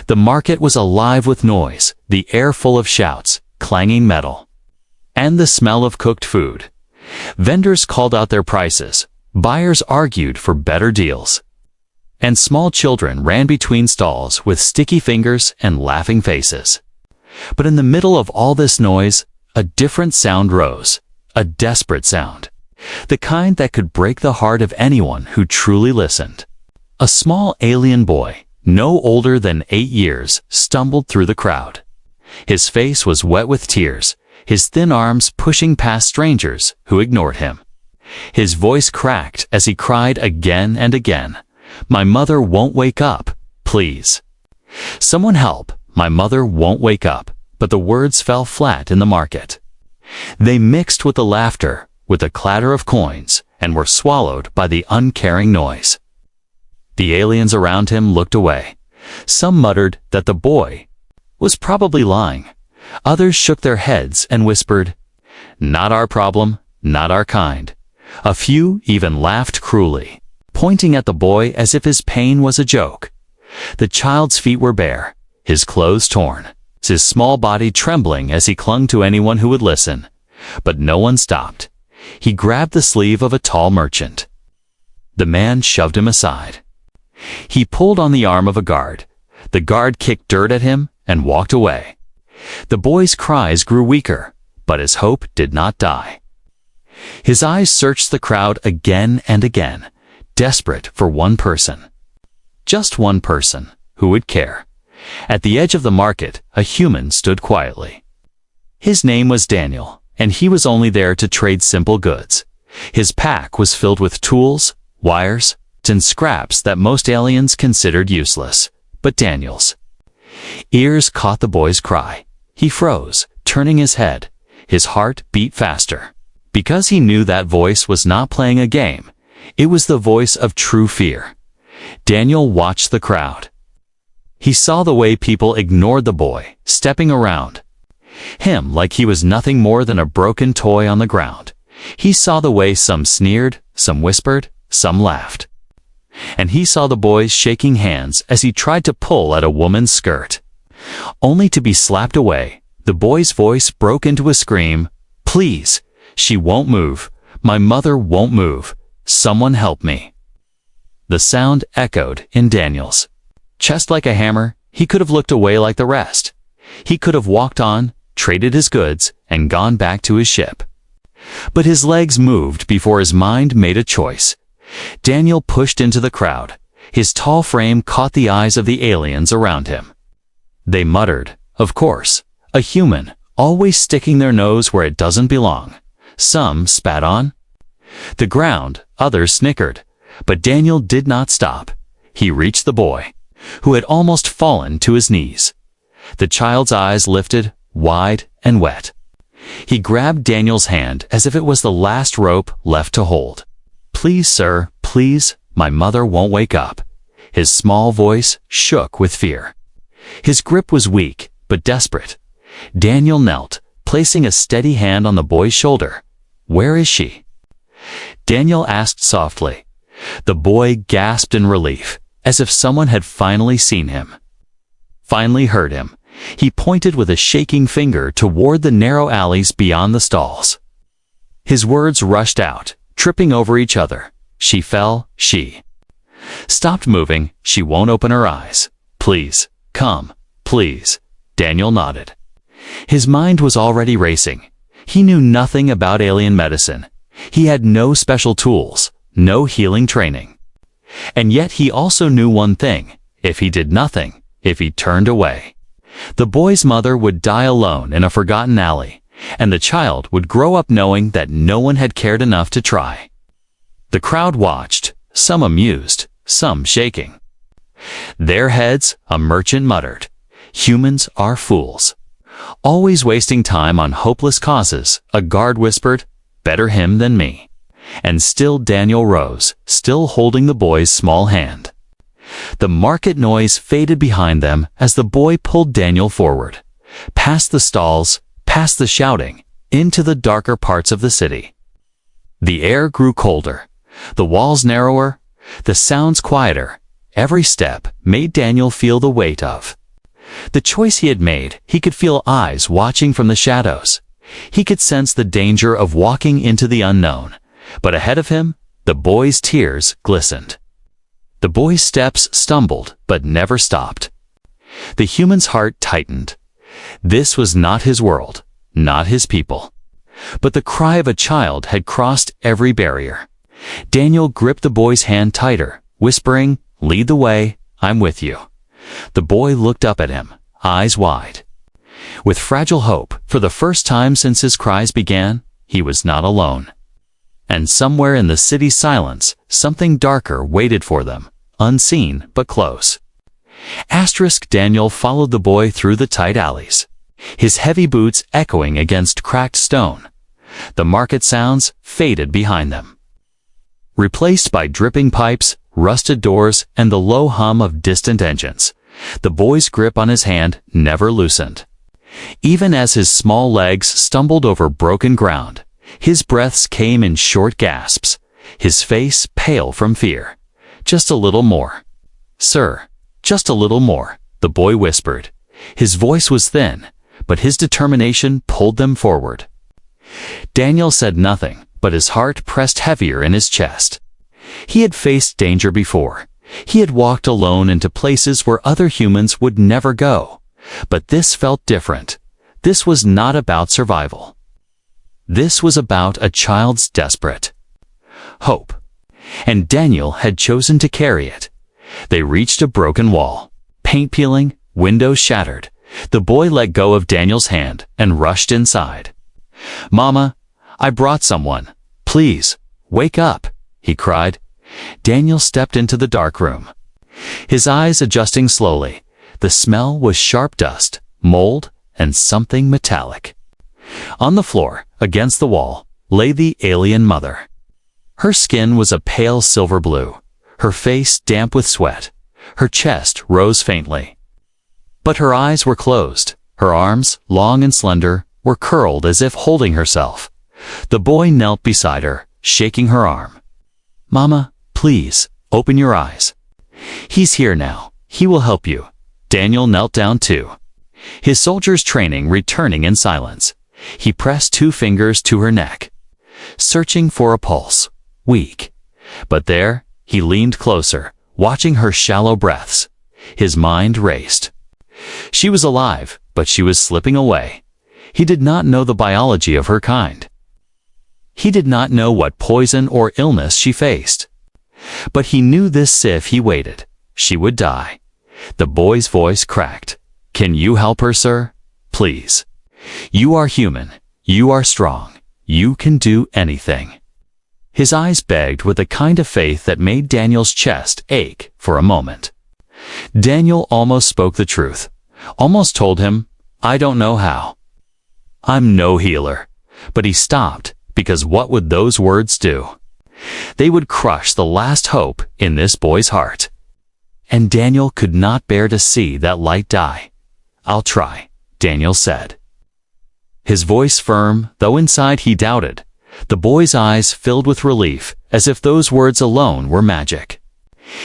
The market was alive with noise, the air full of shouts, clanging metal, and the smell of cooked food. Vendors called out their prices, buyers argued for better deals, and small children ran between stalls with sticky fingers and laughing faces. But in the middle of all this noise, a different sound rose, a desperate sound, the kind that could break the heart of anyone who truly listened. A small alien boy, no older than 8 years, stumbled through the crowd. His face was wet with tears, his thin arms pushing past strangers who ignored him. His voice cracked as he cried again and again, "My mother won't wake up, please. Someone help, my mother won't wake up." But the words fell flat in the market. They mixed with the laughter, with the clatter of coins, and were swallowed by the uncaring noise. The aliens around him looked away. Some muttered that the boy was probably lying. Others shook their heads and whispered, "Not our problem, not our kind." A few even laughed cruelly, pointing at the boy as if his pain was a joke. The child's feet were bare, his clothes torn, his small body trembling as he clung to anyone who would listen. But no one stopped. He grabbed the sleeve of a tall merchant. The man shoved him aside. He pulled on the arm of a guard. The guard kicked dirt at him and walked away. The boy's cries grew weaker, but his hope did not die. His eyes searched the crowd again and again, desperate for one person. Just one person who would care. At the edge of the market, a human stood quietly. His name was Daniel, and he was only there to trade simple goods. His pack was filled with tools, wires, and scraps that most aliens considered useless, but Daniel's ears caught the boy's cry. He froze, turning his head. His heart beat faster. Because he knew that voice was not playing a game. It was the voice of true fear. Daniel watched the crowd. He saw the way people ignored the boy, stepping around him like he was nothing more than a broken toy on the ground. He saw the way some sneered, some whispered, some laughed. And he saw the boys shaking hands as he tried to pull at a woman's skirt. Only to be slapped away. The boy's voice broke into a scream, "Please, she won't move. My mother won't move. Someone help me." The sound echoed in Daniel's chest like a hammer. He could have looked away like the rest. He could have walked on, traded his goods, and gone back to his ship. But his legs moved before his mind made a choice. Daniel pushed into the crowd. His tall frame caught the eyes of the aliens around him. They muttered, of course, a human, always sticking their nose where it doesn't belong. Some spat on the ground, others snickered. But Daniel did not stop. He reached the boy, who had almost fallen to his knees. The child's eyes lifted, wide and wet. He grabbed Daniel's hand as if it was the last rope left to hold. "Please, sir, please, my mother won't wake up." His small voice shook with fear. His grip was weak, but desperate. Daniel knelt, placing a steady hand on the boy's shoulder. "Where is she?" Daniel asked softly. The boy gasped in relief, as if someone had finally seen him, finally heard him. He pointed with a shaking finger toward the narrow alleys beyond the stalls. His words rushed out, tripping over each other. "She fell, she stopped moving, she won't open her eyes. Please, come, please." Daniel nodded. His mind was already racing. He knew nothing about alien medicine. He had no special tools, no healing training. And yet he also knew one thing: if he did nothing, if he turned away, the boy's mother would die alone in a forgotten alley, and the child would grow up knowing that no one had cared enough to try. The crowd watched, some amused, some shaking. Their heads, a merchant muttered, "Humans are fools, always wasting time on hopeless causes." A guard whispered, "Better him than me." And still Daniel rose, still holding the boy's small hand. The market noise faded behind them as the boy pulled Daniel forward, past the stalls, past the shouting, into the darker parts of the city. The air grew colder, the walls narrower, the sounds quieter. Every step made Daniel feel the weight of The choice he had made, he could feel eyes watching from the shadows. He could sense the danger of walking into the unknown. But ahead of him, the boy's tears glistened. The boy's steps stumbled, but never stopped. The human's heart tightened. This was not his world, not his people. But the cry of a child had crossed every barrier. Daniel gripped the boy's hand tighter, whispering, "Lead the way, I'm with you." The boy looked up at him, eyes wide. With fragile hope, for the first time since his cries began, he was not alone. And somewhere in the city's silence, something darker waited for them, unseen but close. Daniel followed the boy through the tight alleys, his heavy boots echoing against cracked stone. The market sounds faded behind them, replaced by dripping pipes, rusted doors, and the low hum of distant engines. The boy's grip on his hand never loosened. Even as his small legs stumbled over broken ground, his breaths came in short gasps, his face pale from fear. "Just a little more. Sir, just a little more," the boy whispered. His voice was thin, but his determination pulled them forward. Daniel said nothing, but his heart pressed heavier in his chest. He had faced danger before. He had walked alone into places where other humans would never go. But this felt different. This was not about survival. This was about a child's desperate hope. And Daniel had chosen to carry it. They reached a broken wall, paint peeling, windows shattered. The boy let go of Daniel's hand and rushed inside. "Mama, I brought someone. Please, wake up," he cried. Daniel stepped into the dark room, his eyes adjusting slowly. The smell was sharp dust, mold, and something metallic. On the floor, against the wall, lay the alien mother. Her skin was a pale silver blue, her face damp with sweat. Her chest rose faintly. But her eyes were closed. Her arms, long and slender, were curled as if holding herself. The boy knelt beside her, shaking her arm. "Mama, please, open your eyes. He's here now. He will help you." Daniel knelt down too, his soldier's training returning in silence. He pressed 2 fingers to her neck, searching for a pulse. Weak. But there, he leaned closer, watching her shallow breaths. His mind raced. She was alive, but she was slipping away. He did not know the biology of her kind. He did not know what poison or illness she faced. But he knew this: if he waited, she would die. The boy's voice cracked. "Can you help her, sir? Please. You are human. You are strong. You can do anything." His eyes begged with a kind of faith that made Daniel's chest ache for a moment. Daniel almost spoke the truth, almost told him, "I don't know how. I'm no healer." But he stopped, because what would those words do? They would crush the last hope in this boy's heart. And Daniel could not bear to see that light die. "I'll try," Daniel said. His voice firm, though inside he doubted. The boy's eyes filled with relief, as if those words alone were magic.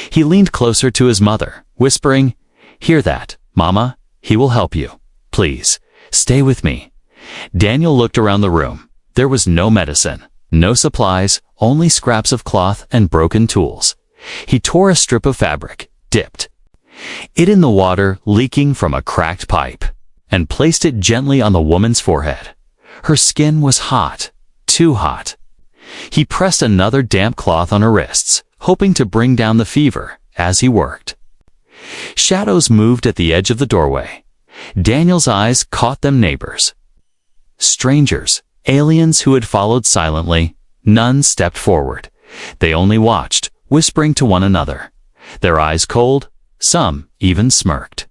He leaned closer to his mother, whispering, "Hear that, Mama? He will help you. Please, stay with me." Daniel looked around the room. There was no medicine, no supplies, only scraps of cloth and broken tools. He tore a strip of fabric, dipped it in the water leaking from a cracked pipe, and placed it gently on the woman's forehead. Her skin was hot, too hot. He pressed another damp cloth on her wrists, hoping to bring down the fever as he worked. Shadows moved at the edge of the doorway. Daniel's eyes caught them: neighbors, strangers, aliens who had followed silently. None stepped forward. They only watched, whispering to one another, their eyes cold. Some even smirked.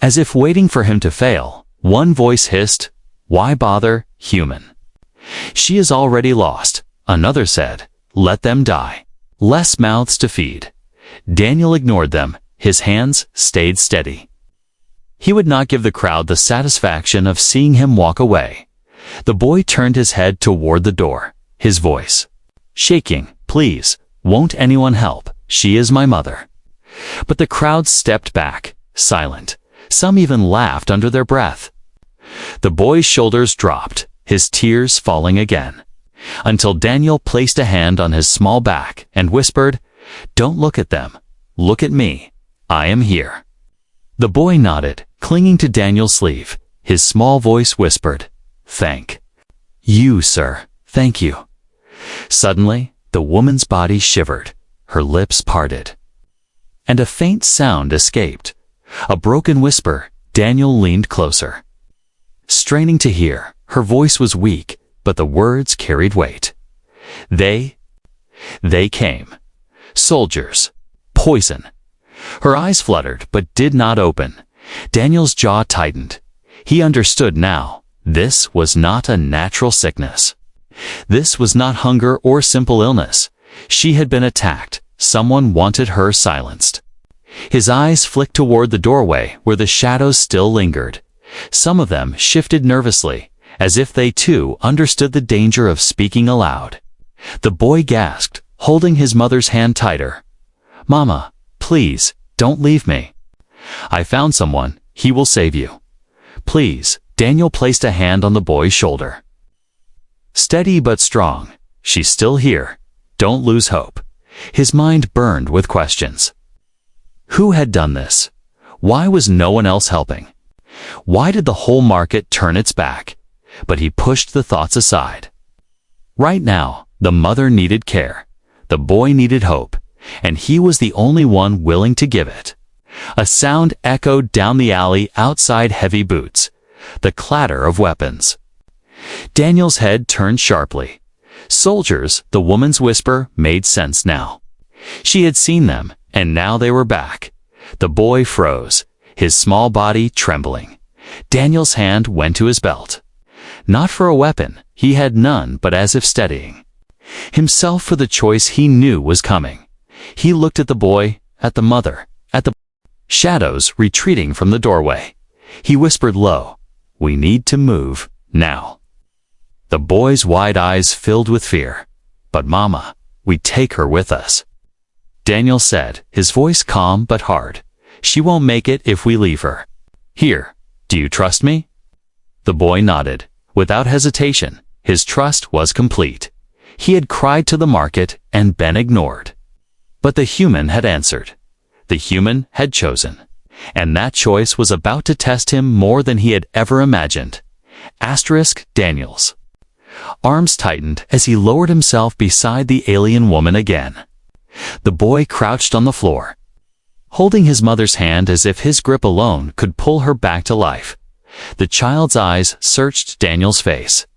As if waiting for him to fail, one voice hissed, "Why bother, human? She is already lost." Another said, "Let them die. Less mouths to feed." Daniel ignored them. His hands stayed steady. He would not give the crowd the satisfaction of seeing him walk away. The boy turned his head toward the door, his voice shaking, "Please, won't anyone help? She is my mother." But the crowd stepped back, silent. Some even laughed under their breath. The boy's shoulders dropped, his tears falling again, until Daniel placed a hand on his small back and whispered, "Don't look at them. Look at me. I am here." The boy nodded, clinging to Daniel's sleeve. His small voice whispered, "Thank you, sir. Thank you." Suddenly, the woman's body shivered, her lips parted, and a faint sound escaped. A broken whisper. Daniel leaned closer, straining to hear. Her voice was weak, but the words carried weight. They came. Soldiers. Poison. Her eyes fluttered, but did not open. Daniel's jaw tightened. He understood now. This was not a natural sickness. This was not hunger or simple illness. She had been attacked. Someone wanted her silenced. His eyes flicked toward the doorway where the shadows still lingered. Some of them shifted nervously, as if they too understood the danger of speaking aloud. The boy gasped, holding his mother's hand tighter. "Mama, please, don't leave me. I found someone. He will save you. Please." Daniel placed a hand on the boy's shoulder. "Steady but strong. She's still here. Don't lose hope." His mind burned with questions. Who had done this? Why was no one else helping? Why did the whole market turn its back? But he pushed the thoughts aside. Right now, the mother needed care. The boy needed hope, and he was the only one willing to give it. A sound echoed down the alley outside. Heavy boots. The clatter of weapons. Daniel's head turned sharply. Soldiers, the woman's whisper made sense now. She had seen them, and now they were back. The boy froze, his small body trembling. Daniel's hand went to his belt. Not for a weapon, he had none, but as if steadying himself for the choice he knew was coming. He looked at the boy, at the mother, at the shadows retreating from the doorway. He whispered low, "We need to move, now." The boy's wide eyes filled with fear. "But Mama, we take her with us," Daniel said, his voice calm but hard. "She won't make it if we leave her. Here, do you trust me?" The boy nodded. Without hesitation, his trust was complete. He had cried to the market and been ignored. But the human had answered. The human had chosen. And that choice was about to test him more than he had ever imagined. Daniels' arms tightened as he lowered himself beside the alien woman again. The boy crouched on the floor, holding his mother's hand as if his grip alone could pull her back to life. The child's eyes searched Daniel's face,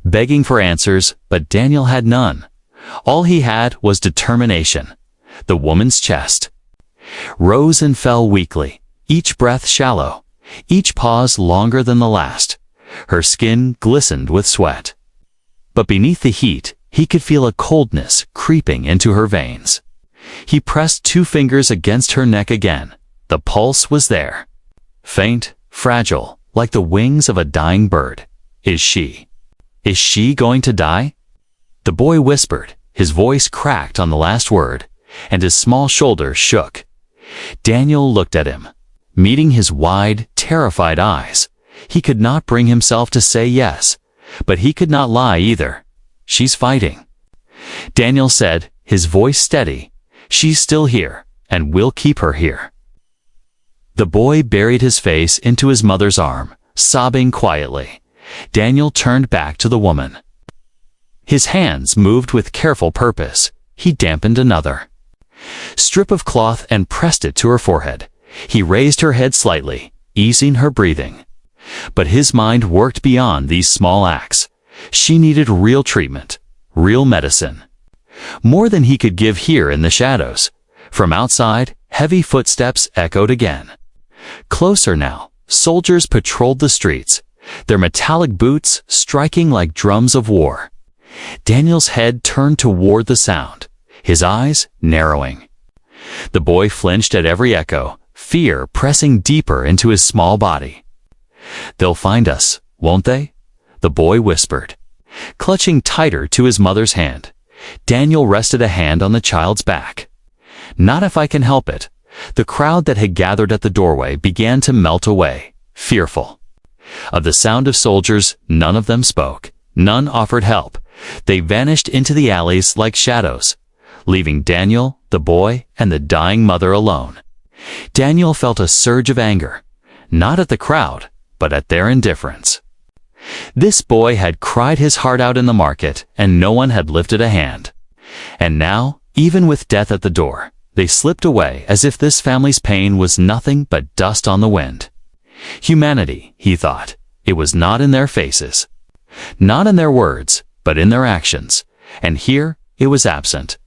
begging for answers, but Daniel had none. All he had was determination. The woman's chest rose and fell weakly, each breath shallow, each pause longer than the last. Her skin glistened with sweat. But beneath the heat, he could feel a coldness creeping into her veins. He pressed 2 fingers against her neck again. The pulse was there. Faint, fragile, like the wings of a dying bird. Is she going to die? The boy whispered. His voice cracked on the last word, and his small shoulders shook. Daniel looked at him, meeting his wide, terrified eyes. He could not bring himself to say yes, but he could not lie either. "She's fighting," Daniel said, his voice steady. "She's still here, and we'll keep her here." The boy buried his face into his mother's arm, sobbing quietly. Daniel turned back to the woman. His hands moved with careful purpose. He dampened another strip of cloth and pressed it to her forehead. He raised her head slightly, easing her breathing. But his mind worked beyond these small acts. She needed real treatment, real medicine. More than he could give here in the shadows. From outside, heavy footsteps echoed again. Closer now, soldiers patrolled the streets, their metallic boots striking like drums of war. Daniel's head turned toward the sound, his eyes narrowing. The boy flinched at every echo, fear pressing deeper into his small body. "They'll find us, won't they?" the boy whispered, clutching tighter to his mother's hand. Daniel rested a hand on the child's back. "Not if I can help it. The crowd that had gathered at the doorway began to melt away, fearful. Of the sound of soldiers, none of them spoke. None offered help. They vanished into the alleys like shadows, leaving Daniel, the boy, and the dying mother alone. Daniel felt a surge of anger, not at the crowd, but at their indifference. This boy had cried his heart out in the market, and no one had lifted a hand. And now, even with death at the door, they slipped away as if this family's pain was nothing but dust on the wind. Humanity, he thought, it was not in their faces, not in their words, but in their actions, and here it was absent.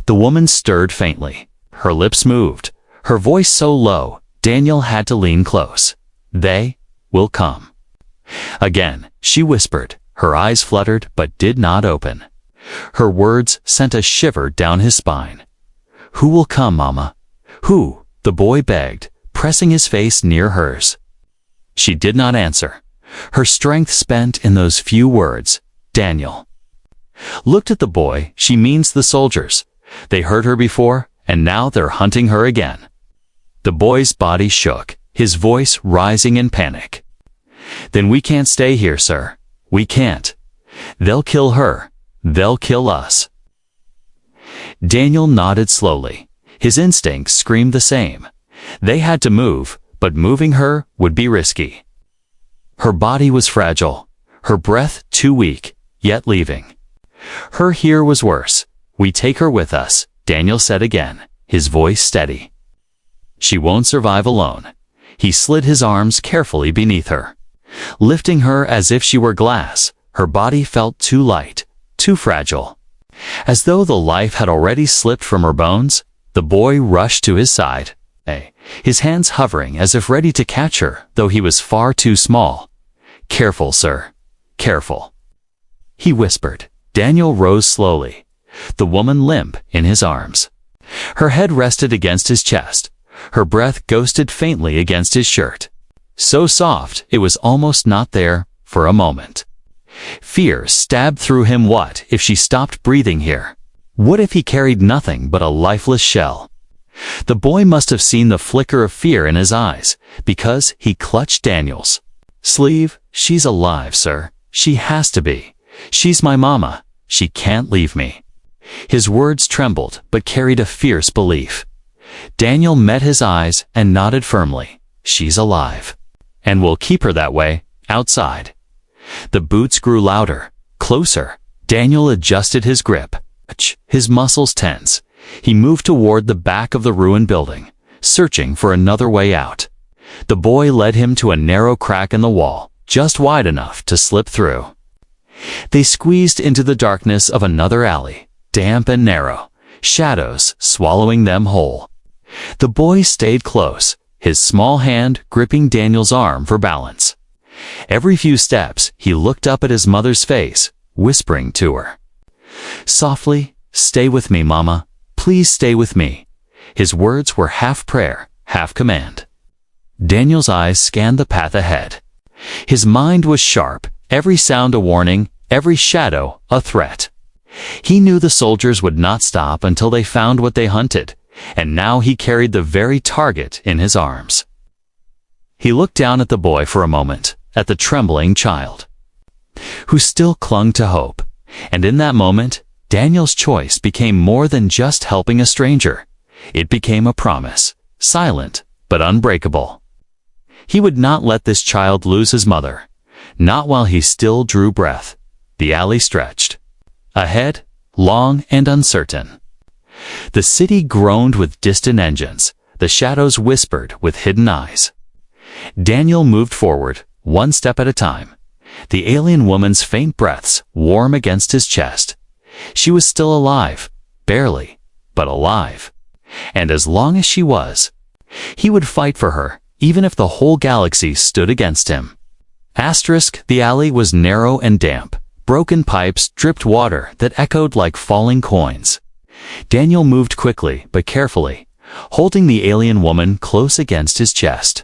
The woman stirred faintly. Her lips moved, her voice so low, Daniel had to lean close. They will come. Again, she whispered. Her eyes fluttered but did not open. Her words sent a shiver down his spine. Who will come, Mama? Who? The boy begged, pressing his face near hers. She did not answer, her strength spent in those few words. Daniel. Looked at the boy. She means the soldiers. They hurt her before, and now they're hunting her again. The boy's body shook, his voice rising in panic. Then we can't stay here, sir. We can't. They'll kill her. They'll kill us. Daniel nodded slowly. His instincts screamed the same. They had to move, but moving her would be risky. Her body was fragile, her breath too weak, yet leaving. Her here was worse. We take her with us, Daniel said again, his voice steady. She won't survive alone. He slid his arms carefully beneath her, lifting her as if she were glass. Her body felt too light, too fragile. As though the life had already slipped from her bones, the boy rushed to his side, his hands hovering as if ready to catch her, though he was far too small. Careful, sir. Careful. He whispered. Daniel rose slowly, the woman limp in his arms. Her head rested against his chest. Her breath ghosted faintly against his shirt. So soft, it was almost not there for a moment. Fear stabbed through him. What if she stopped breathing here? What if he carried nothing but a lifeless shell? The boy must have seen the flicker of fear in his eyes, because he clutched Daniel's sleeve. She's alive, sir. She has to be. She's my mama. She can't leave me. His words trembled, but carried a fierce belief. Daniel met his eyes and nodded firmly. She's alive. And we'll keep her that way, outside. The boots grew louder, closer. Daniel adjusted his grip, his muscles tense. He moved toward the back of the ruined building, searching for another way out. The boy led him to a narrow crack in the wall, just wide enough to slip through. They squeezed into the darkness of another alley, damp and narrow, shadows swallowing them whole. The boy stayed close, his small hand gripping Daniel's arm for balance. Every few steps, he looked up at his mother's face, whispering to her. Softly, stay with me, Mama. Please stay with me. His words were half prayer, half command. Daniel's eyes scanned the path ahead. His mind was sharp, every sound a warning, every shadow a threat. He knew the soldiers would not stop until they found what they hunted, and now he carried the very target in his arms. He looked down at the boy for a moment, at the trembling child, who still clung to hope, and in that moment, Daniel's choice became more than just helping a stranger. It became a promise, silent but unbreakable. He would not let this child lose his mother, not while he still drew breath. The alley stretched ahead, long and uncertain. The city groaned with distant engines. The shadows whispered with hidden eyes. Daniel moved forward, one step at a time, the alien woman's faint breaths warm against his chest. She was still alive, barely, but alive. And as long as she was, he would fight for her, even if the whole galaxy stood against him. The alley was narrow and damp. Broken pipes dripped water that echoed like falling coins. Daniel moved quickly but carefully, holding the alien woman close against his chest.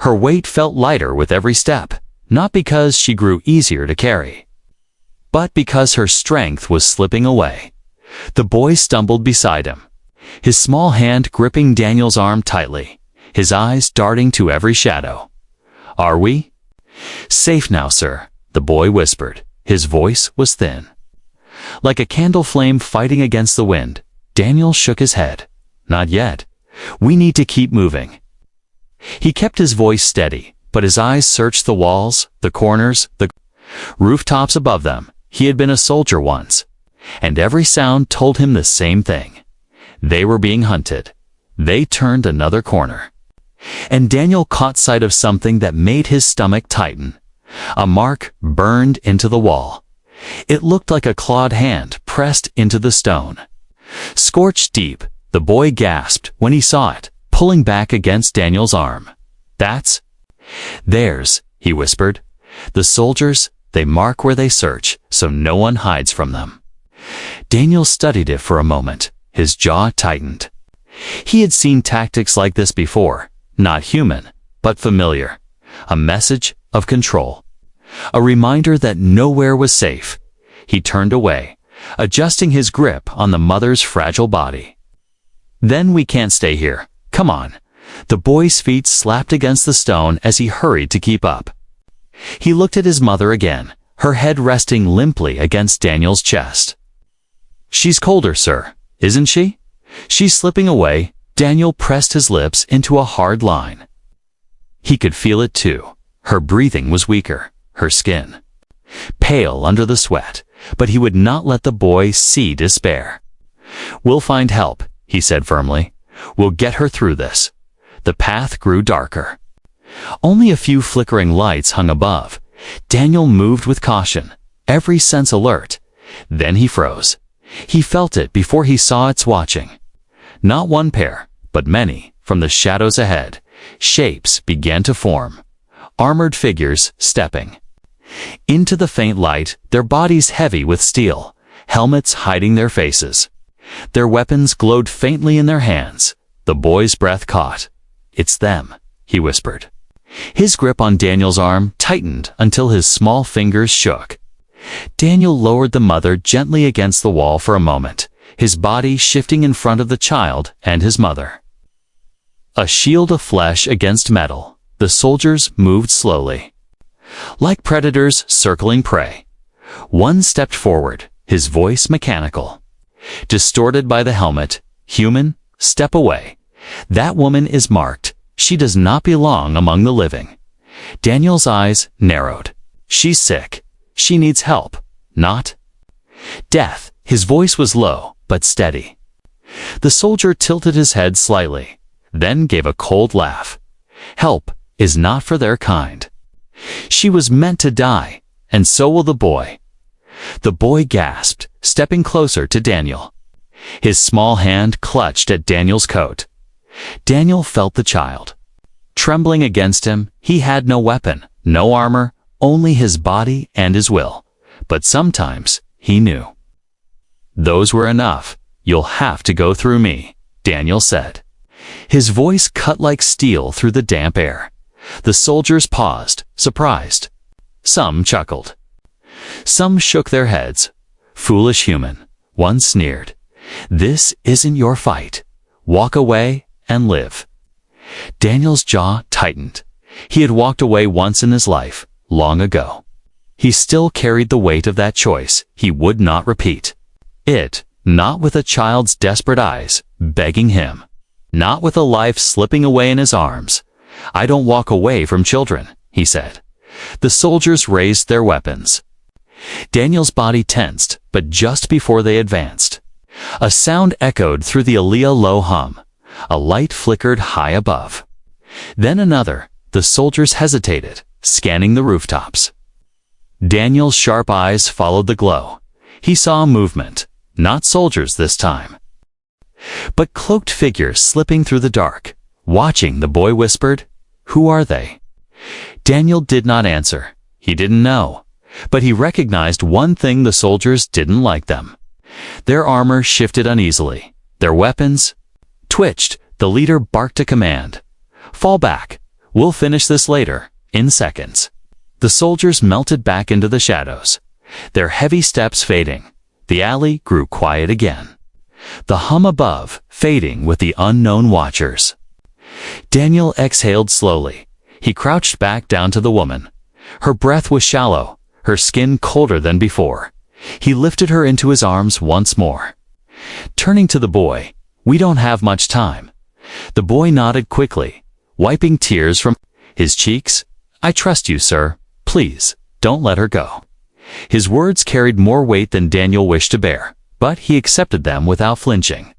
Her weight felt lighter with every step, not because she grew easier to carry, but because her strength was slipping away. The boy stumbled beside him, his small hand gripping Daniel's arm tightly, his eyes darting to every shadow. "Are we?" "Safe now, sir," the boy whispered. His voice was thin. Like a candle flame fighting against the wind, Daniel shook his head. "Not yet. We need to keep moving." He kept his voice steady, but his eyes searched the walls, the corners, the rooftops above them. He had been a soldier once, and every sound told him the same thing. They were being hunted. They turned another corner. And Daniel caught sight of something that made his stomach tighten. A mark burned into the wall. It looked like a clawed hand pressed into the stone. Scorched deep, the boy gasped when he saw it, pulling back against Daniel's arm. "That's theirs," he whispered. "The soldiers, they mark where they search, so no one hides from them." Daniel studied it for a moment. His jaw tightened. He had seen tactics like this before, not human, but familiar. A message of control. A reminder that nowhere was safe. He turned away, adjusting his grip on the mother's fragile body. "Then we can't stay here. Come on." The boy's feet slapped against the stone as he hurried to keep up. He looked at his mother again, her head resting limply against Daniel's chest. "She's colder, sir, isn't she?" "She's slipping away." Daniel pressed his lips into a hard line. He could feel it too. Her breathing was weaker, her skin pale under the sweat, but he would not let the boy see despair. "We'll find help," he said firmly. "We'll get her through this." The path grew darker. Only a few flickering lights hung above. Daniel moved with caution, every sense alert. Then he froze. He felt it before he saw its watching. Not one pair, but many, from the shadows ahead. Shapes began to form. Armored figures stepping into the faint light, their bodies heavy with steel, helmets hiding their faces. Their weapons glowed faintly in their hands. The boy's breath caught. "It's them," he whispered. His grip on Daniel's arm tightened until his small fingers shook. Daniel lowered the mother gently against the wall for a moment, his body shifting in front of the child and his mother. A shield of flesh against metal, the soldiers moved slowly. Like predators circling prey. One stepped forward, his voice mechanical. Distorted by the helmet, "Human, step away. That woman is marked. She does not belong among the living." Daniel's eyes narrowed. "She's sick. She needs help, not death." His voice was low, but steady. The soldier tilted his head slightly, then gave a cold laugh. "Help is not for their kind. She was meant to die, and so will the boy." The boy gasped, stepping closer to Daniel. His small hand clutched at Daniel's coat. Daniel felt the child. Trembling against him, he had no weapon, no armor, only his body and his will. But sometimes, he knew. "Those were enough. You'll have to go through me," Daniel said. His voice cut like steel through the damp air. The soldiers paused, surprised. Some chuckled. Some shook their heads. "Foolish human," one sneered. "This isn't your fight. Walk away and live." Daniel's jaw tightened. He had walked away once in his life, long ago. He still carried the weight of that choice he would not repeat. It, not with a child's desperate eyes, begging him. Not with a life slipping away in his arms. "I don't walk away from children," he said. The soldiers raised their weapons. Daniel's body tensed, but just before they advanced, a sound echoed through the Aliyah low hum. A light flickered high above. Then another. The soldiers hesitated, scanning the rooftops. Daniel's sharp eyes followed the glow. He saw movement, not soldiers this time, but cloaked figures slipping through the dark. Watching, the boy whispered, "Who are they?" Daniel did not answer. He didn't know. But he recognized one thing: the soldiers didn't like them. Their armor shifted uneasily. Their weapons twitched. The leader barked a command. "Fall back. We'll finish this later, in seconds." The soldiers melted back into the shadows, their heavy steps fading. The alley grew quiet again. the hum above fading with the unknown watchers. Daniel exhaled slowly. He crouched back down to the woman. Her breath was shallow, her skin colder than before. He lifted her into his arms once more. Turning to the boy, "We don't have much time." The boy nodded quickly, wiping tears from his cheeks. "I trust you, sir. Please, don't let her go." His words carried more weight than Daniel wished to bear, but he accepted them without flinching.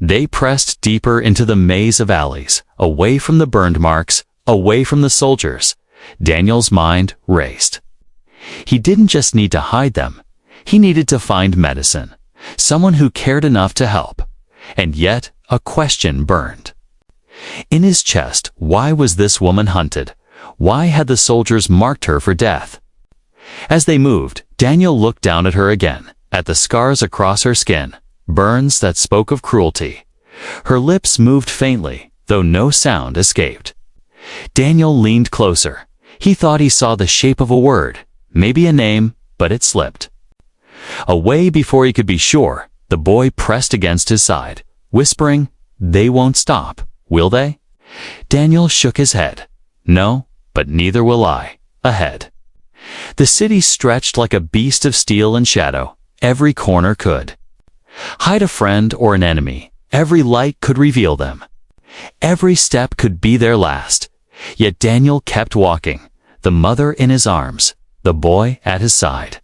They pressed deeper into the maze of alleys, away from the burned marks, away from the soldiers. Daniel's mind raced. He didn't just need to hide them. He needed to find medicine, someone who cared enough to help. And yet, a question burned. In his chest, why was this woman hunted? Why had the soldiers marked her for death? As they moved, Daniel looked down at her again, at the scars across her skin, burns that spoke of cruelty. Her lips moved faintly, though no sound escaped. Daniel leaned closer. He thought he saw the shape of a word, maybe a name, but it slipped. Away before he could be sure, the boy pressed against his side, whispering, "They won't stop, will they?" Daniel shook his head. "No, but neither will I." Ahead, the city stretched like a beast of steel and shadow. Every corner could hide a friend or an enemy. Every light could reveal them. Every step could be their last. Yet Daniel kept walking, the mother in his arms, the boy at his side.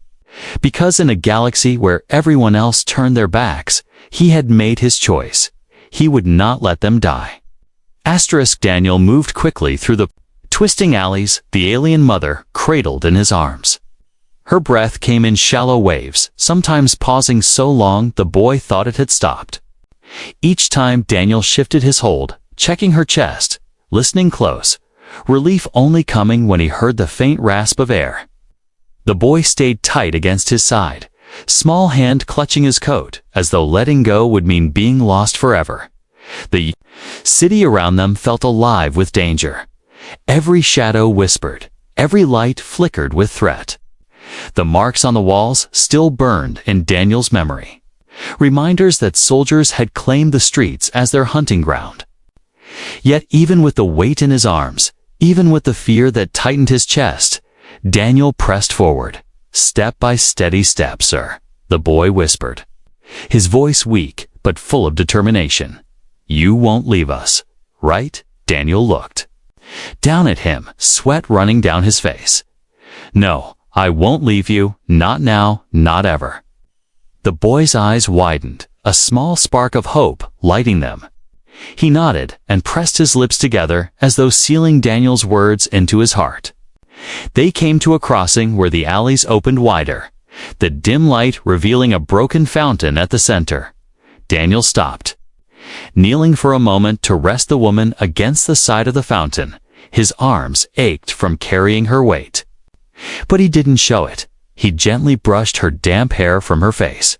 Because in a galaxy where everyone else turned their backs, he had made his choice. He would not let them die. Daniel moved quickly through the twisting alleys, the alien mother cradled in his arms. Her breath came in shallow waves, sometimes pausing so long the boy thought it had stopped. Each time Daniel shifted his hold, checking her chest, listening close, relief only coming when he heard the faint rasp of air. The boy stayed tight against his side, small hand clutching his coat, as though letting go would mean being lost forever. The city around them felt alive with danger. Every shadow whispered, every light flickered with threat. The marks on the walls still burned in Daniel's memory, reminders that soldiers had claimed the streets as their hunting ground. Yet even with the weight in his arms, even with the fear that tightened his chest, Daniel pressed forward. "Step by steady step, sir," the boy whispered, his voice weak but full of determination. "You won't leave us, right?" Daniel looked down at him, sweat running down his face. "No, I won't leave you, not now, not ever." The boy's eyes widened, a small spark of hope lighting them. He nodded and pressed his lips together as though sealing Daniel's words into his heart. They came to a crossing where the alleys opened wider, the dim light revealing a broken fountain at the center. Daniel stopped, kneeling for a moment to rest the woman against the side of the fountain. His arms ached from carrying her weight. But he didn't show it. He gently brushed her damp hair from her face.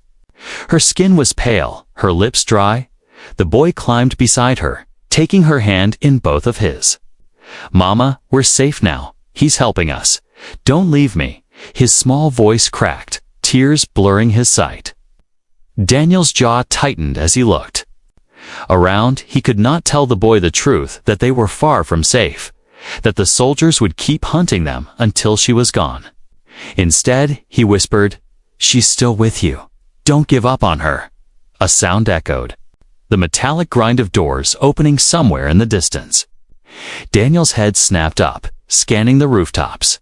Her skin was pale, her lips dry. The boy climbed beside her, taking her hand in both of his. "Mama, we're safe now. He's helping us. Don't leave me." His small voice cracked, tears blurring his sight. Daniel's jaw tightened as he looked around. He could not tell the boy the truth, that they were far from safe, that the soldiers would keep hunting them until she was gone. Instead, he whispered, "She's still with you. Don't give up on her." A sound echoed, the metallic grind of doors opening somewhere in the distance. Daniel's head snapped up, scanning the rooftops.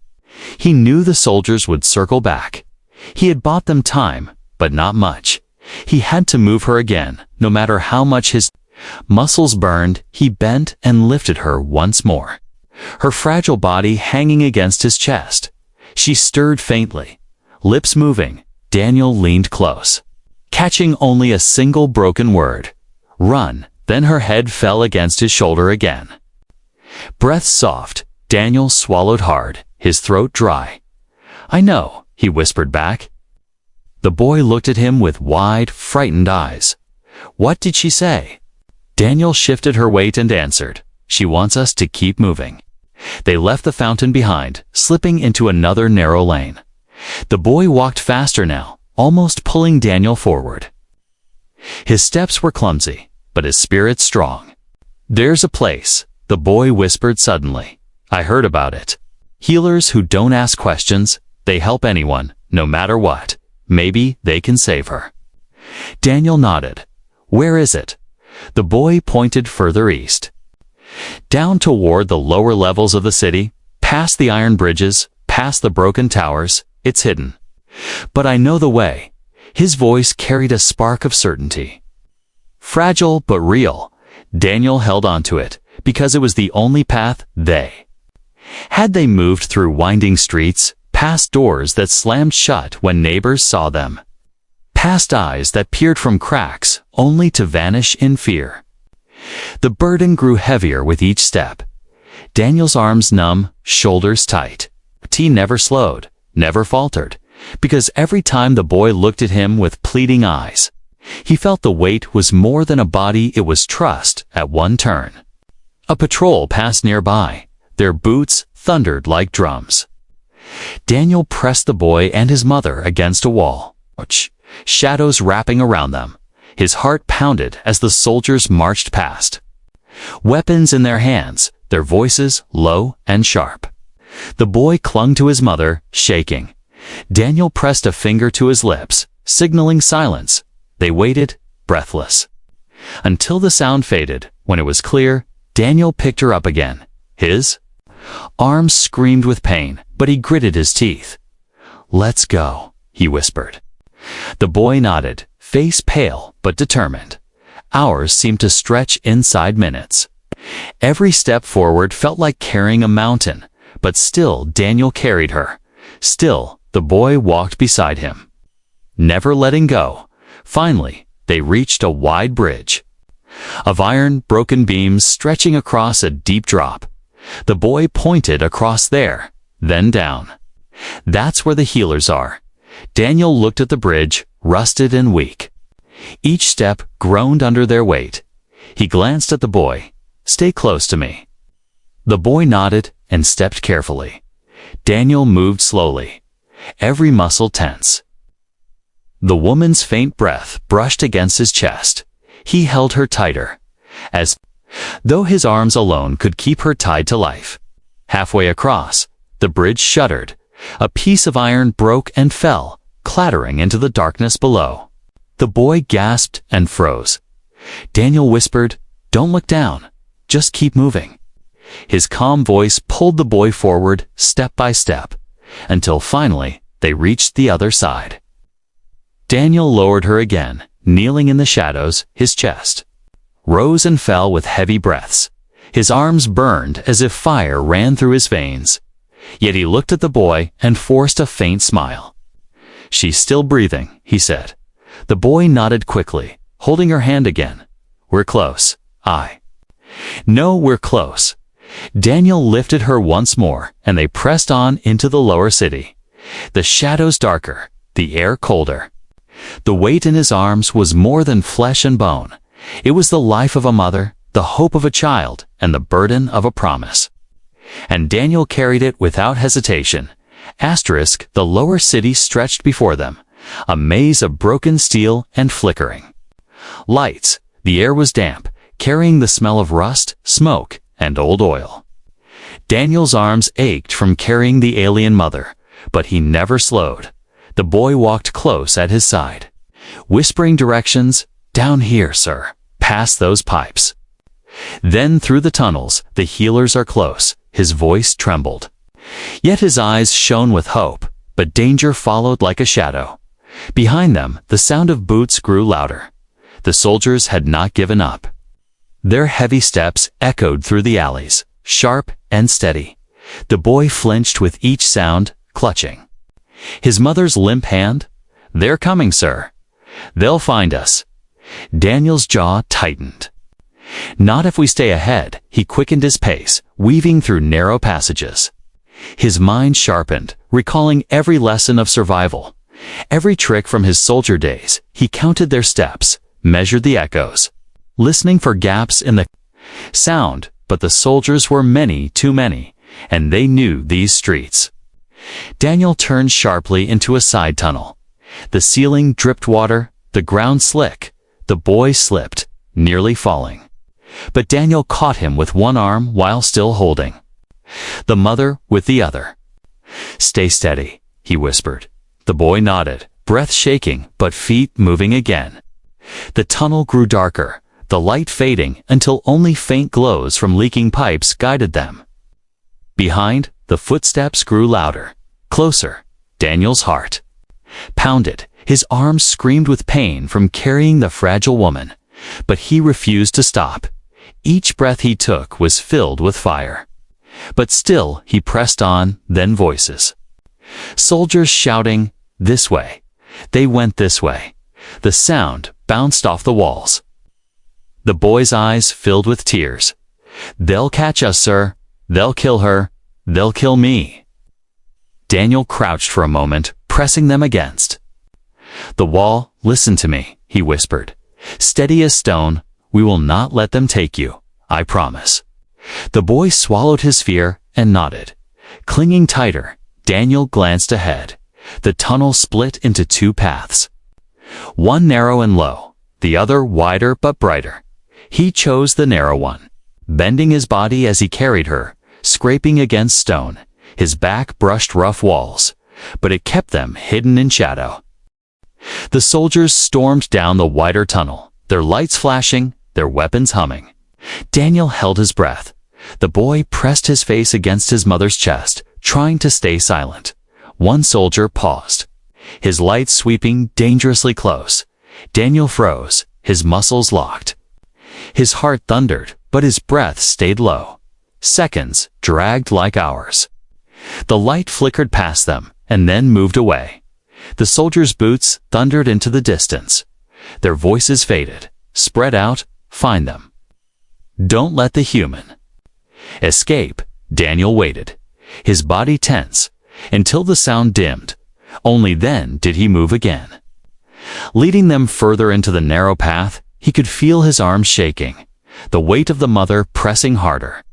He knew the soldiers would circle back. He had bought them time, but not much. He had to move her again, no matter how much his muscles burned. He bent and lifted her once more, her fragile body hanging against his chest. She stirred faintly, lips moving. Daniel leaned close, catching only a single broken word, "Run." Then her head fell against his shoulder again. Breath soft, Daniel swallowed hard, his throat dry. "I know," he whispered back. The boy looked at him with wide, frightened eyes. "What did she say?" Daniel shifted her weight and answered, "She wants us to keep moving." They left the fountain behind, slipping into another narrow lane. The boy walked faster now, almost pulling Daniel forward. His steps were clumsy, but his spirit strong. "There's a place," the boy whispered suddenly. "I heard about it. Healers who don't ask questions, they help anyone, no matter what. Maybe they can save her." Daniel nodded. "Where is it?" The boy pointed further east. "Down toward the lower levels of the city, past the iron bridges, past the broken towers. It's hidden. But I know the way." His voice carried a spark of certainty. Fragile but real, Daniel held on to it, because it was the only path they had. They moved through winding streets, past doors that slammed shut when neighbors saw them, past eyes that peered from cracks only to vanish in fear. The burden grew heavier with each step. Daniel's arms numb, shoulders tight. He never slowed, never faltered, because every time the boy looked at him with pleading eyes, he felt the weight was more than a body, it was trust. At one turn, a patrol passed nearby. Their boots thundered like drums. Daniel pressed the boy and his mother against a wall, shadows wrapping around them. His heart pounded as the soldiers marched past, weapons in their hands, their voices low and sharp. The boy clung to his mother, shaking. Daniel pressed a finger to his lips, signaling silence. They waited, breathless, until the sound faded. When it was clear, Daniel picked her up again. His arms screamed with pain, but he gritted his teeth. "Let's go," he whispered. The boy nodded, face pale but determined. Hours seemed to stretch inside minutes. Every step forward felt like carrying a mountain, but still Daniel carried her. Still, the boy walked beside him, never letting go. Finally, they reached a wide bridge of iron, broken beams stretching across a deep drop. The boy pointed across there, then down. "That's where the healers are." Daniel looked at the bridge, rusted and weak. Each step groaned under their weight. He glanced at the boy. "Stay close to me." The boy nodded and stepped carefully. Daniel moved slowly, every muscle tense. The woman's faint breath brushed against his chest. He held her tighter, as though his arms alone could keep her tied to life. Halfway across, the bridge shuddered. A piece of iron broke and fell, clattering into the darkness below. The boy gasped and froze. Daniel whispered, "Don't look down. Just keep moving." His calm voice pulled the boy forward, step by step, until finally they reached the other side. Daniel lowered her again, kneeling in the shadows. His chest rose and fell with heavy breaths. His arms burned as if fire ran through his veins. Yet he looked at the boy and forced a faint smile. "She's still breathing," he said. The boy nodded quickly, holding her hand again. "We're close." "I know we're close." Daniel lifted her once more, and they pressed on into the lower city. The shadows darker, the air colder. The weight in his arms was more than flesh and bone. It was the life of a mother, the hope of a child, and the burden of a promise. And Daniel carried it without hesitation. The lower city stretched before them, a maze of broken steel and flickering lights. The air was damp, carrying the smell of rust, smoke, and old oil. Daniel's arms ached from carrying the alien mother, but he never slowed. The boy walked close at his side, whispering directions. "Down here, sir. Past those pipes. Then through the tunnels. The healers are close." His voice trembled. Yet his eyes shone with hope, but danger followed like a shadow. Behind them, the sound of boots grew louder. The soldiers had not given up. Their heavy steps echoed through the alleys, sharp and steady. The boy flinched with each sound, clutching his mother's limp hand. "They're coming, sir. They'll find us." Daniel's jaw tightened. "Not if we stay ahead." He quickened his pace, weaving through narrow passages. His mind sharpened, recalling every lesson of survival, every trick from his soldier days. He counted their steps, measured the echoes, listening for gaps in the sound, but the soldiers were many too many, and they knew these streets. Daniel turned sharply into a side tunnel. The ceiling dripped water, the ground slick. The boy slipped, nearly falling. But Daniel caught him with one arm while still holding the mother with the other. "Stay steady," he whispered. The boy nodded, breath shaking but feet moving again. The tunnel grew darker, the light fading until only faint glows from leaking pipes guided them. Behind, the footsteps grew louder, closer. Daniel's heart pounded. His arms screamed with pain from carrying the fragile woman, but he refused to stop. Each breath he took was filled with fire. But still he pressed on, then voices. Soldiers shouting, "This way." They went this way. The sound bounced off the walls. The boy's eyes filled with tears. "They'll catch us, sir. They'll kill her. They'll kill me." Daniel crouched for a moment, pressing them against the wall. "Listen to me," he whispered. "Steady as stone. We will not let them take you. I promise." The boy swallowed his fear and nodded. Clinging tighter, Daniel glanced ahead. The tunnel split into two paths. One narrow and low, the other wider but brighter. He chose the narrow one, bending his body as he carried her, scraping against stone. His back brushed rough walls, but it kept them hidden in shadow. The soldiers stormed down the wider tunnel, their lights flashing, their weapons humming. Daniel held his breath. The boy pressed his face against his mother's chest, trying to stay silent. One soldier paused, his light sweeping dangerously close. Daniel froze, his muscles locked. His heart thundered, but his breath stayed low. Seconds dragged like hours. The light flickered past them, and then moved away. The soldiers' boots thundered into the distance. Their voices faded. "Spread out, find them. Don't let the human escape." Daniel waited, his body tense, until the sound dimmed. Only then did he move again. Leading them further into the narrow path, he could feel his arms shaking, the weight of the mother pressing harder.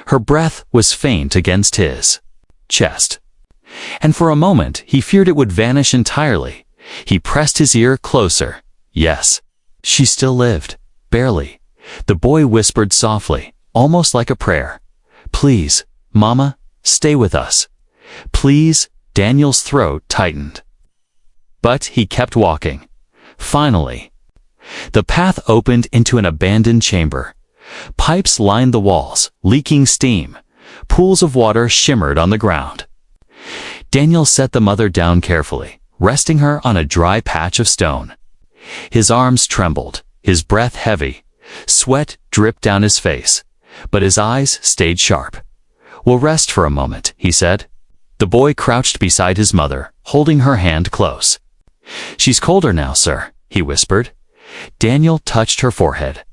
Her breath was faint against his chest, and for a moment he feared it would vanish entirely. He pressed his ear closer. Yes, she still lived, barely. The boy whispered softly, almost like a prayer. "Please, Mama, stay with us. Please." Daniel's throat tightened. But he kept walking. Finally, the path opened into an abandoned chamber. Pipes lined the walls, leaking steam. Pools of water shimmered on the ground. Daniel set the mother down carefully, resting her on a dry patch of stone. His arms trembled, his breath heavy. Sweat dripped down his face, but his eyes stayed sharp. "We'll rest for a moment," he said. The boy crouched beside his mother, holding her hand close. "She's colder now, sir," he whispered. Daniel touched her forehead.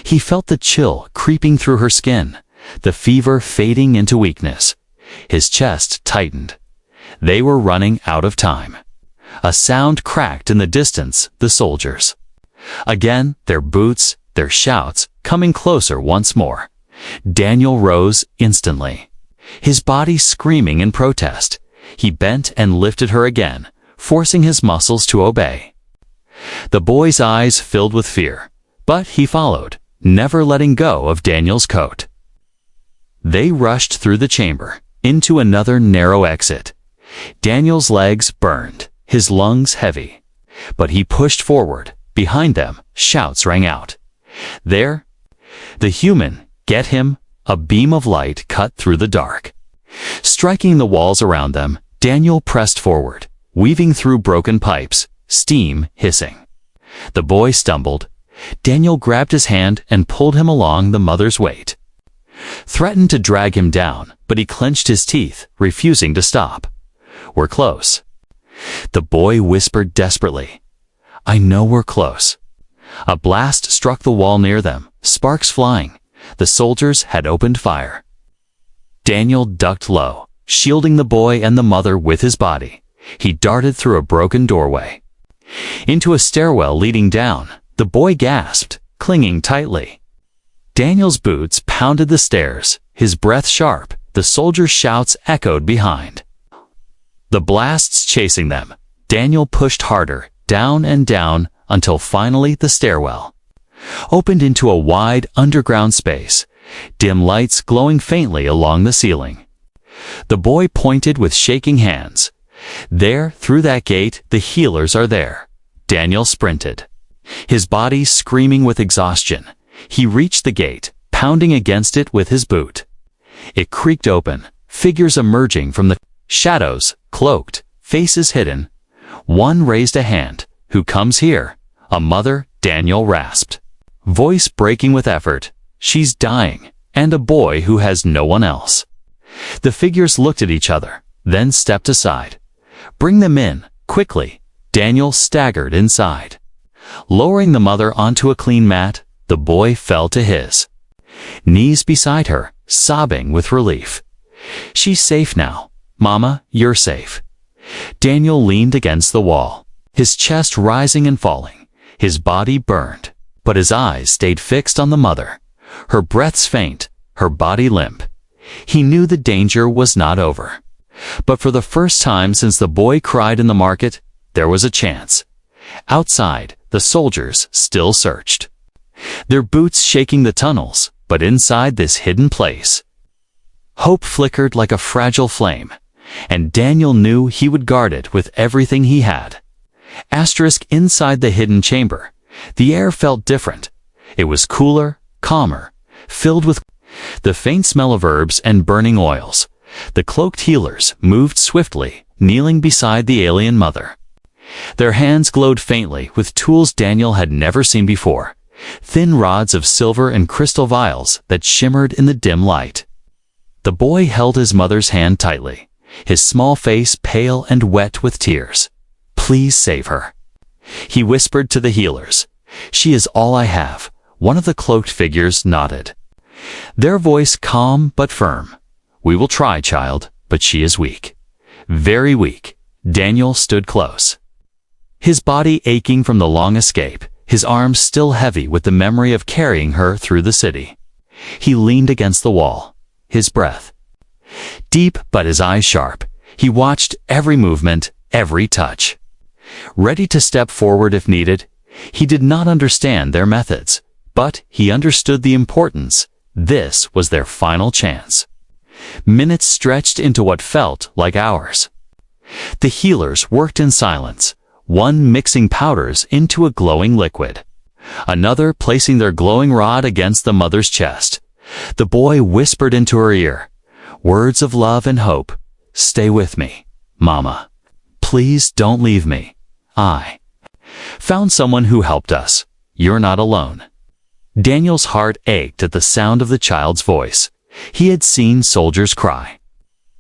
He felt the chill creeping through her skin, the fever fading into weakness. His chest tightened. They were running out of time. A sound cracked in the distance, the soldiers. Again, their boots, their shouts, coming closer once more. Daniel rose instantly, his body screaming in protest. He bent and lifted her again, forcing his muscles to obey. The boy's eyes filled with fear, but he followed, never letting go of Daniel's coat. They rushed through the chamber, into another narrow exit. Daniel's legs burned, his lungs heavy. But he pushed forward. Behind them, shouts rang out. "There! The human! Get him!" A beam of light cut through the dark. Striking the walls around them, Daniel pressed forward, weaving through broken pipes, steam hissing. The boy stumbled. Daniel grabbed his hand and pulled him along the mother's weight. Threatened to drag him down, but he clenched his teeth, refusing to stop. "We're close." The boy whispered desperately. "I know we're close." A blast struck the wall near them, sparks flying. The soldiers had opened fire. Daniel ducked low, shielding the boy and the mother with his body. He darted through a broken doorway into a stairwell leading down. The boy gasped, clinging tightly. Daniel's boots pounded the stairs, his breath sharp. The soldiers' shouts echoed behind. The blasts chasing them. Daniel pushed harder, down and down, until finally the stairwell opened into a wide underground space, dim lights glowing faintly along the ceiling. The boy pointed with shaking hands. "There, through that gate, the healers are there." Daniel sprinted, his body screaming with exhaustion. He reached the gate, pounding against it with his boot. It creaked open, figures emerging from the shadows, cloaked, faces hidden. One raised a hand. "Who comes here?" "A mother," Daniel rasped, voice breaking with effort. "She's dying, and a boy who has no one else." The figures looked at each other, then stepped aside. "Bring them in, quickly." Daniel staggered inside. Lowering the mother onto a clean mat, the boy fell to his knees beside her, sobbing with relief. "She's safe now. Mama, you're safe." Daniel leaned against the wall, his chest rising and falling, his body burned, but his eyes stayed fixed on the mother, her breaths faint, her body limp. He knew the danger was not over. But for the first time since the boy cried in the market, there was a chance. Outside, the soldiers still searched, their boots shaking the tunnels, but inside this hidden place, hope flickered like a fragile flame, and Daniel knew he would guard it with everything he had. Inside the hidden chamber, the air felt different. It was cooler, calmer, filled with the faint smell of herbs and burning oils. The cloaked healers moved swiftly, kneeling beside the alien mother. Their hands glowed faintly with tools Daniel had never seen before, thin rods of silver and crystal vials that shimmered in the dim light. The boy held his mother's hand tightly, his small face pale and wet with tears. "Please save her," he whispered to the healers. "She is all I have." One of the cloaked figures nodded, their voice calm but firm. "We will try, child, but she is weak. Very weak." Daniel stood close, his body aching from the long escape, his arms still heavy with the memory of carrying her through the city. He leaned against the wall, his breath deep but his eyes sharp. He watched every movement, every touch, ready to step forward if needed. He did not understand their methods, but he understood the importance. This was their final chance. Minutes stretched into what felt like hours. The healers worked in silence, one mixing powders into a glowing liquid, another placing their glowing rod against the mother's chest. The boy whispered into her ear, words of love and hope. "Stay with me, Mama. Please don't leave me. I found someone who helped us. You're not alone." Daniel's heart ached at the sound of the child's voice. He had seen soldiers cry.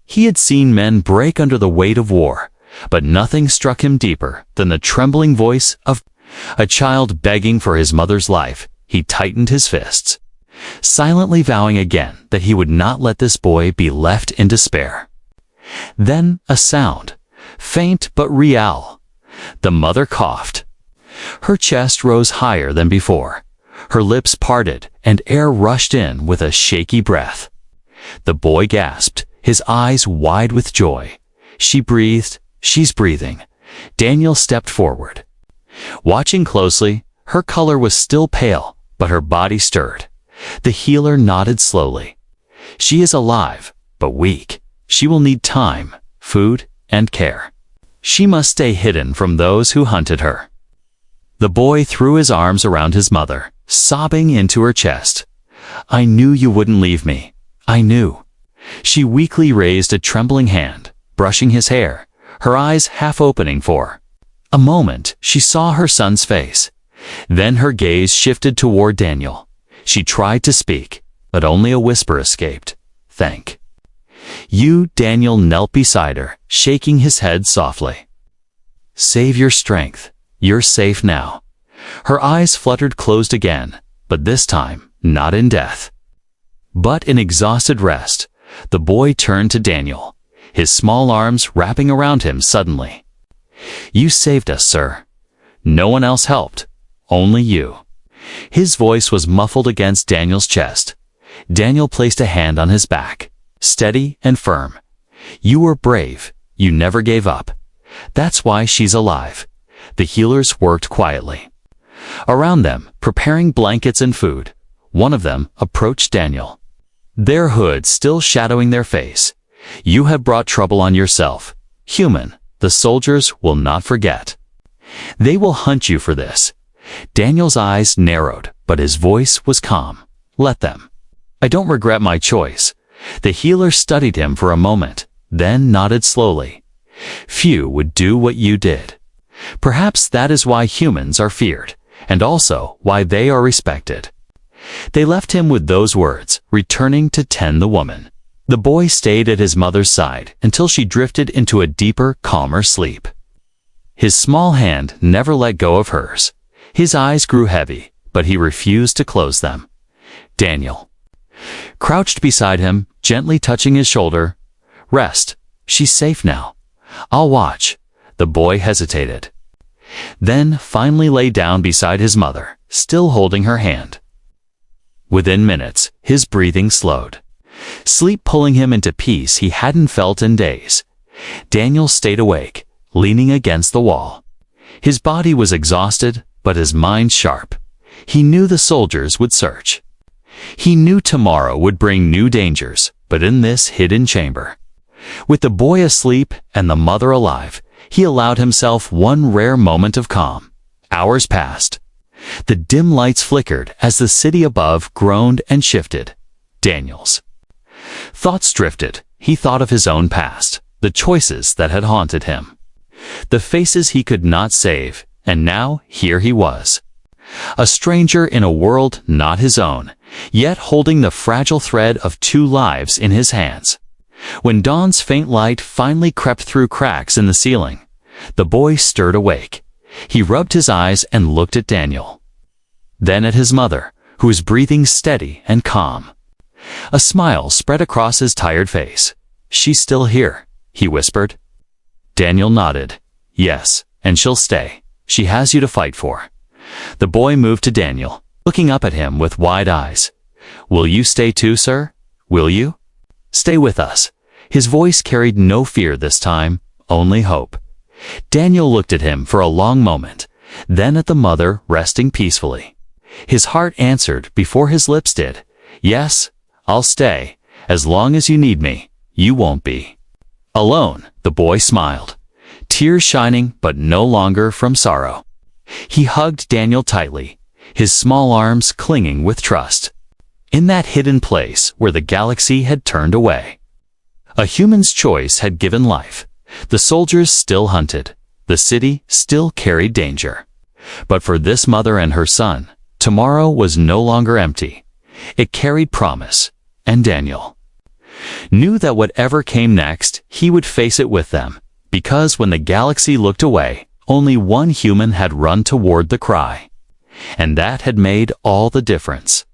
He had seen men break under the weight of war, but nothing struck him deeper than the trembling voice of a child begging for his mother's life. He tightened his fists, silently vowing again that he would not let this boy be left in despair. Then a sound, faint but real. The mother coughed. Her chest rose higher than before. Her lips parted, and air rushed in with a shaky breath. The boy gasped, his eyes wide with joy. She breathed. She's breathing. Daniel stepped forward, watching closely. Her color was still pale, but her body stirred. The healer nodded slowly. She is alive, but weak. She will need time, food, and care. She must stay hidden from those who hunted her. The boy threw his arms around his mother, sobbing into her chest. "I knew you wouldn't leave me. I knew." She weakly raised a trembling hand, brushing his hair, her eyes half opening for a moment. She saw her son's face. Then her gaze shifted toward Daniel. She tried to speak, but only a whisper escaped. "Thank you." Daniel knelt beside her, shaking his head softly. "Save your strength. You're safe now." Her eyes fluttered closed again, but this time not in death, but in exhausted rest. The boy turned to Daniel, his small arms wrapping around him suddenly. "You saved us, sir. No one else helped. Only you." His voice was muffled against Daniel's chest. Daniel placed a hand on his back, steady and firm. "You were brave. You never gave up. That's why she's alive." The healers worked quietly, Around them, preparing blankets and food, one of them approached Daniel. Their hood still shadowing their face. "You have brought trouble on yourself. Human, the soldiers will not forget. They will hunt you for this." Daniel's eyes narrowed, but his voice was calm. "Let them. I don't regret my choice." The healer studied him for a moment, then nodded slowly. "Few would do what you did. Perhaps that is why humans are feared, and also why they are respected." They left him with those words, returning to tend the woman. The boy stayed at his mother's side until she drifted into a deeper, calmer sleep. His small hand never let go of hers. His eyes grew heavy, but he refused to close them. Daniel crouched beside him, gently touching his shoulder. "Rest. She's safe now. I'll watch." The boy hesitated, then finally lay down beside his mother, still holding her hand. Within minutes, his breathing slowed, sleep pulling him into peace he hadn't felt in days. Daniel stayed awake, leaning against the wall. His body was exhausted, but his mind sharp. He knew the soldiers would search. He knew tomorrow would bring new dangers, but in this hidden chamber, with the boy asleep and the mother alive, he allowed himself one rare moment of calm. Hours passed. The dim lights flickered as the city above groaned and shifted. Daniel's thoughts drifted. He thought of his own past, the choices that had haunted him, the faces he could not save, and now here he was, a stranger in a world not his own, yet holding the fragile thread of two lives in his hands. When dawn's faint light finally crept through cracks in the ceiling, the boy stirred awake. He rubbed his eyes and looked at Daniel, then at his mother, who was breathing steady and calm. A smile spread across his tired face. "She's still here," he whispered. Daniel nodded. "Yes, and she'll stay. She has you to fight for." The boy moved to Daniel, looking up at him with wide eyes. "Will you stay too, sir? Will you? Stay with us." His voice carried no fear this time, only hope. Daniel looked at him for a long moment, then at the mother resting peacefully. His heart answered before his lips did. "Yes, I'll stay. As long as you need me, you won't be alone." The boy smiled, tears shining but no longer from sorrow. He hugged Daniel tightly, his small arms clinging with trust. In that hidden place where the galaxy had turned away, a human's choice had given life. The soldiers still hunted. The city still carried danger. But for this mother and her son, tomorrow was no longer empty. It carried promise, and Daniel knew that whatever came next, he would face it with them, because when the galaxy looked away, only one human had run toward the cry. And that had made all the difference.